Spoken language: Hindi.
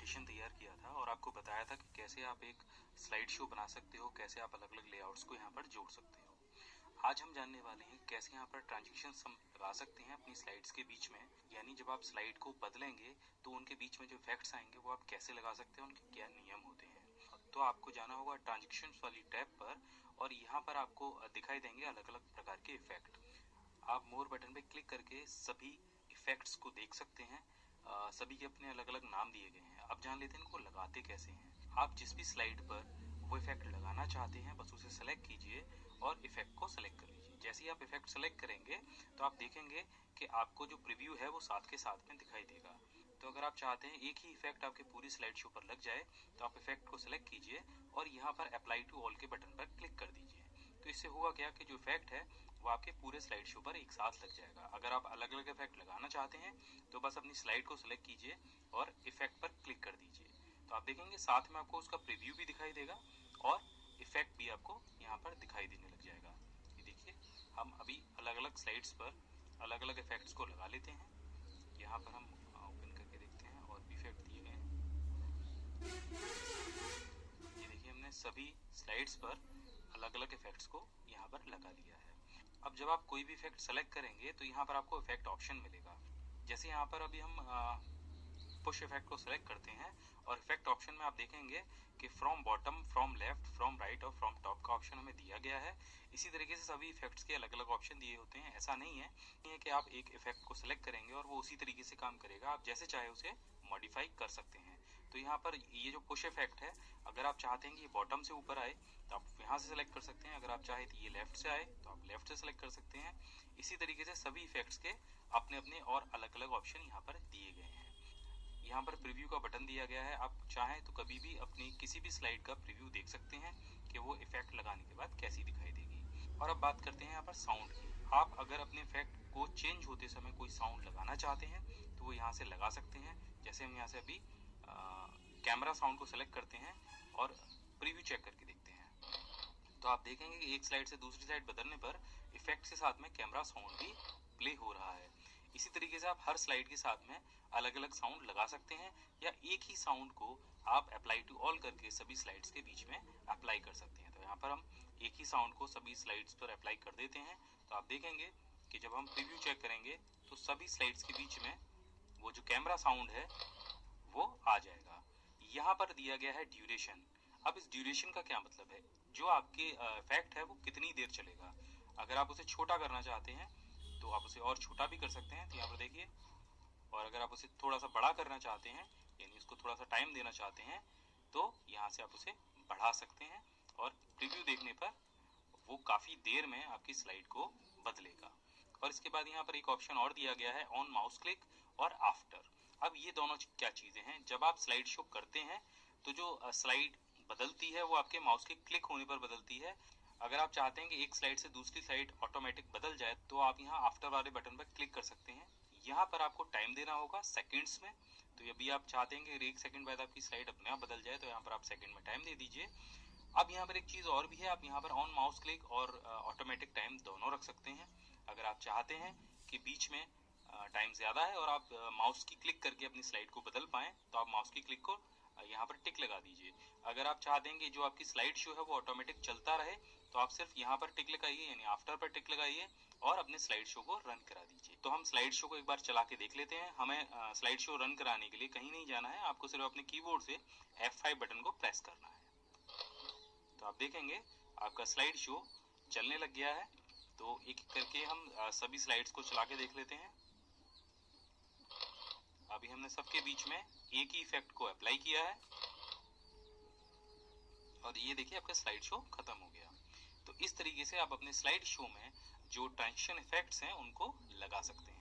प्रेजेंटेशन तैयार किया था और आपको बताया था कि कैसे आप एक स्लाइड शो बना सकते हो, कैसे आप अलग अलग लेआउट्स को यहाँ पर जोड़ सकते हो। आज हम जानने वाले हैं कैसे यहाँ पर ट्रांजिशंस हम लगा सकते हैं अपनी स्लाइड्स के बीच में, यानी जब आप स्लाइड को बदलेंगे तो उनके बीच में जो इफेक्ट्स आएंगे वो आप कैसे लगा सकते हैं, उनके क्या नियम होते हैं। तो आपको जाना होगा ट्रांजिशंस वाली टैब पर और यहाँ पर आपको दिखाई देंगे अलग अलग प्रकार के इफेक्ट। आप मोर बटन पे क्लिक करके सभी इफेक्ट्स को देख सकते हैं। सभी के अपने अलग अलग नाम दिए गए हैं। अब जान लेते हैं इनको लगाते कैसे हैं। आप जिस भी स्लाइड पर वो इफेक्ट लगाना चाहते हैं बस उसे सेलेक्ट कीजिए और इफेक्ट को सेलेक्ट कर लीजिए। जैसे ही आप इफेक्ट सेलेक्ट करेंगे तो आप देखेंगे कि आपको जो प्रीव्यू है वो साथ के साथ में दिखाई देगा। तो अगर आप चाहते हैं एक ही इफेक्ट आपके पूरी स्लाइड शो पर लग जाए तो आप इफेक्ट को सिलेक्ट कीजिए और यहाँ पर अप्लाई टू ऑल के बटन पर क्लिक कर दीजिए। तो इससे होगा क्या कि जो इफेक्ट है वो आपके पूरे स्लाइड शो पर एक साथ लग जाएगा। अगर आप अलग अलग इफेक्ट लगाना चाहते हैं तो बस अपनी स्लाइड को सिलेक्ट कीजिए और इफेक्ट पर क्लिक कर दीजिए। तो आप देखेंगे साथ में आपको उसका प्रीव्यू भी दिखाई देगा और इफेक्ट भी आपको यहाँ पर दिखाई देने लग जाएगा। ये देखिए हम अभी अलग अलग स्लाइड्स पर अलग अलग इफेक्ट्स को लगा लेते हैं। यहाँ पर हम ओपन करके देखते हैं और भी इफेक्ट दिए गए हैं। ये देखिए हमने सभी स्लाइड्स पर अलग अलग इफेक्ट्स को यहाँ पर लगा लिया है। अब जब आप कोई भी इफेक्ट सेलेक्ट करेंगे तो यहाँ पर आपको इफेक्ट ऑप्शन मिलेगा। जैसे यहाँ पर अभी हम पुश इफेक्ट को सिलेक्ट करते हैं और इफेक्ट ऑप्शन में आप देखेंगे कि from bottom, from left, from right और फ्रॉम टॉप का ऑप्शन हमें दिया गया है। इसी तरीके से सभी इफेक्ट्स के अलग अलग ऑप्शन दिए होते हैं। ऐसा नहीं है कि आप एक इफेक्ट को सिलेक्ट करेंगे और वो उसी तरीके से काम करेगा। आप जैसे चाहे उसे मॉडिफाई कर सकते हैं। तो यहाँ पर ये जो पुश इफेक्ट है, अगर आप चाहते हैं कि ये बॉटम से ऊपर आए तो आप यहाँ से सिलेक्ट कर सकते हैं। अगर आप चाहे तो ये लेफ्ट से आए तो आप लेफ्ट से सिलेक्ट कर सकते हैं। इसी तरीके से सभी इफेक्ट्स के अपने अपने और अलग अलग ऑप्शन यहाँ पर दिए गए हैं। यहाँ पर प्रीव्यू का बटन दिया गया है। आप चाहें तो कभी भी अपनी किसी भी स्लाइड का प्रीव्यू देख सकते हैं कि वो इफेक्ट लगाने के बाद कैसी दिखाई देगी। और अब बात करते हैं यहाँ पर साउंड की। आप अगर अपने इफेक्ट को चेंज होते समय कोई साउंड लगाना चाहते हैं तो वो यहाँ से लगा सकते हैं। जैसे हम यहाँ से अभी कैमरा साउंड को सिलेक्ट करते हैं और प्रीव्यू चेक करके देखते हैं तो आप देखेंगे कि एक स्लाइड से दूसरी स्लाइड बदलने पर इफेक्ट के साथ में कैमरा साउंड भी प्ले हो रहा है। इसी तरीके से आप हर स्लाइड के साथ में अलग अलग साउंड लगा सकते हैं या एक ही साउंड को आप अप्लाई टू ऑल करके सभी स्लाइड्स के बीच में अप्लाई कर सकते हैं। तो यहाँ पर हम एक ही साउंड को सभी स्लाइड्स पर अप्लाई कर देते हैं। तो आप देखेंगे कि जब हम प्रीव्यू चेक करेंगे तो सभी स्लाइड्स के बीच में वो जो कैमरा साउंड है वो आ जाएगा। यहाँ पर दिया गया है ड्यूरेशन। अब इस ड्यूरेशन का क्या मतलब है, जो आपके इफेक्ट है वो कितनी देर चलेगा। अगर आप उसे छोटा करना चाहते हैं तो आप उसे और छोटा भी कर सकते हैं। तो यहाँ पर देखिए, और अगर आप उसे थोड़ा सा बड़ा करना चाहते हैं यानी उसको थोड़ा सा टाइम देना चाहते हैं तो यहाँ से आप उसे बढ़ा सकते हैं और प्रीव्यू देखने पर वो काफी देर में आपकी स्लाइड को बदलेगा। और इसके बाद यहाँ पर एक ऑप्शन और दिया गया है, ऑन माउस क्लिक और आफ्टर। अब ये दोनों क्या चीजें हैं, जब आप स्लाइड शो करते हैं तो जो स्लाइड बदलती है वो आपके माउस के क्लिक होने पर बदलती है। अगर आप चाहते हैं कि एक स्लाइड से दूसरी स्लाइड ऑटोमेटिक बदल जाए तो आप यहाँ आफ्टर वाले बटन पर क्लिक कर सकते हैं। यहाँ पर आपको टाइम देना होगा सेकंड्स में। तो यदि आप चाहते हैं कि 1 सेकंड बाद आपकी स्लाइड अपने आप बदल जाए तो यहाँ पर आप सेकंड में टाइम दे दीजिए। अब यहाँ पर एक चीज और भी है, आप यहाँ पर ऑन माउस क्लिक और ऑटोमेटिक टाइम दोनों रख सकते हैं। अगर आप चाहते हैं कि बीच में टाइम ज्यादा है और आप माउस की क्लिक करके अपनी स्लाइड को बदल पाएं तो आप माउस की क्लिक को यहाँ पर टिक लगा दीजिए। अगर आप चाहते हैं कि जो आपकी स्लाइड शो है वो ऑटोमेटिक चलता रहे तो आप सिर्फ यहाँ पर टिक लगाइए यानी आफ्टर पर टिक लगाइए और अपने स्लाइड शो को रन करा दीजिए। तो हम स्लाइड शो को एक बार चला के देख लेते हैं। हमें स्लाइड शो रन कराने के लिए कहीं नहीं जाना है, आपको सिर्फ अपने कीबोर्ड से F5 बटन को प्रेस करना है। तो आप देखेंगे आपका स्लाइड शो चलने लग गया है। तो एक एक करके हम सभी स्लाइड्स को चला के देख लेते हैं। अभी हमने सबके बीच में एक ही इफेक्ट को अप्लाई किया है और ये देखिए आपका स्लाइड शो खत्म हो गया। तो इस तरीके से आप अपने स्लाइड शो में जो ट्रांजिशन इफेक्ट्स हैं उनको लगा सकते हैं।